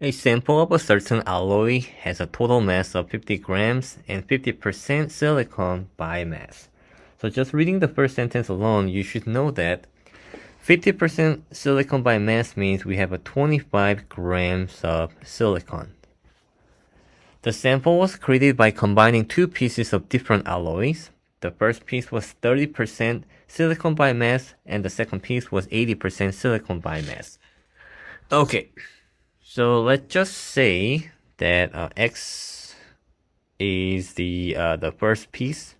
A sample of a certain alloy has a total mass of 50 grams and 50% silicon by mass. So just reading the first sentence alone, you should know that 50% silicon by mass means we have a 25 grams of silicon. The sample was created by combining two pieces of different alloys. The first piece was 30% silicon by mass, and the second piece was 80% silicon by mass. Okay, so let's just say that X is the first piece,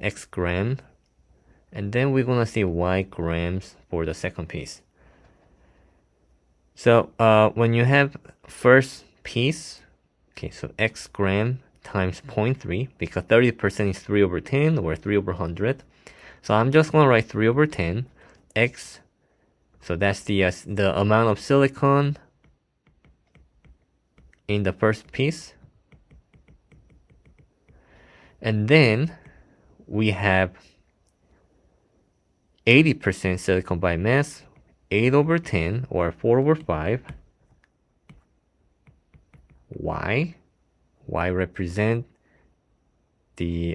X gram, and then we're gonna say Y grams for the second piece. So when you have first piece, okay, so X gram times 0.3, because 30% is 3 over 10 or 3 over 100. So I'm just gonna write 3 over 10, X, so that's the amount of silicon in the first piece. And then we have 80% silicon by mass, 8 over 10 or 4 over 5. Y represent the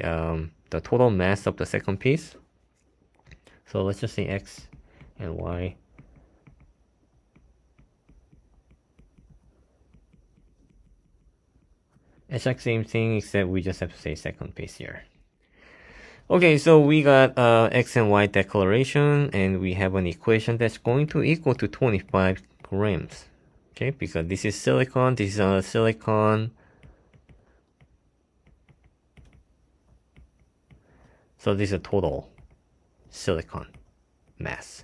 total mass of the second piece. So let's just say X and Y. Exact same thing, except we just have to say second piece here. Okay, so we got X and Y declaration, and we have an equation that's going to equal to 25 grams. Okay, because this is silicon, this is silicon. So this is a total silicon mass.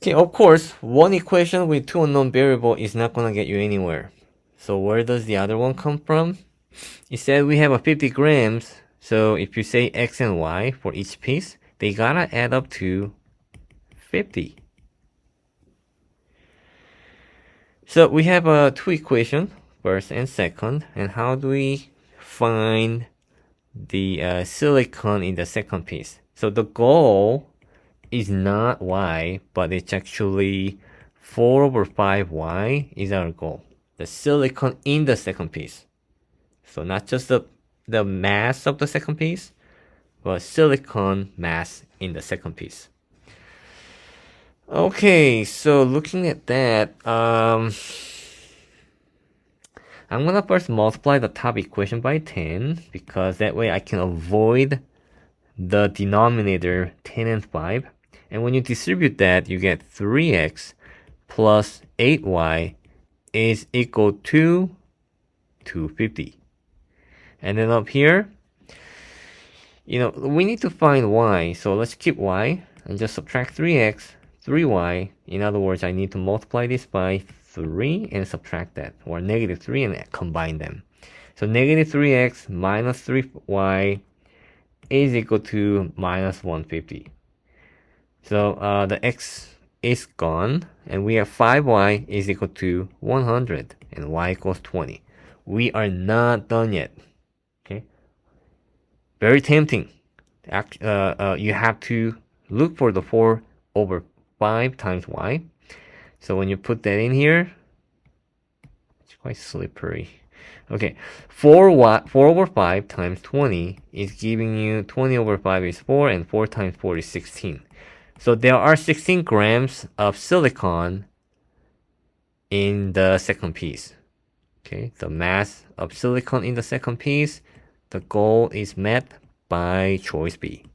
Okay, of course, one equation with two unknown variables is not going to get you anywhere. So where does the other one come from? It said we have a 50 grams. So if you say X and Y for each piece, they gotta add up to 50. So we have two equations, first and second. And how do we find the silicon in the second piece? So the goal is not Y, but it's actually 4 over 5Y is our goal. The silicon in the second piece. So not just the mass of the second piece, but silicon mass in the second piece. Okay, so looking at that, I'm gonna first multiply the top equation by 10, because that way I can avoid the denominator 10 and 5. And when you distribute that, you get 3x plus 8y is equal to 250. And then up here, we need to find y. So let's keep y and just subtract 3x, 3y. In other words, I need to multiply this by 3 and subtract that, or negative 3 and combine them. So negative 3x minus 3y is equal to minus 150. So the x is gone, and we have 5y is equal to 100, and y equals 20. We are not done yet. Okay, very tempting. You have to look for the 4 over 5 times y. So when you put that in here, it's quite slippery. Okay, 4 over 5 times 20 is giving you 20 over 5 is 4, and 4 times 4 is 16. So there are 16 grams of silicon in the second piece. Okay, the mass of silicon in the second piece, the goal is met by choice B.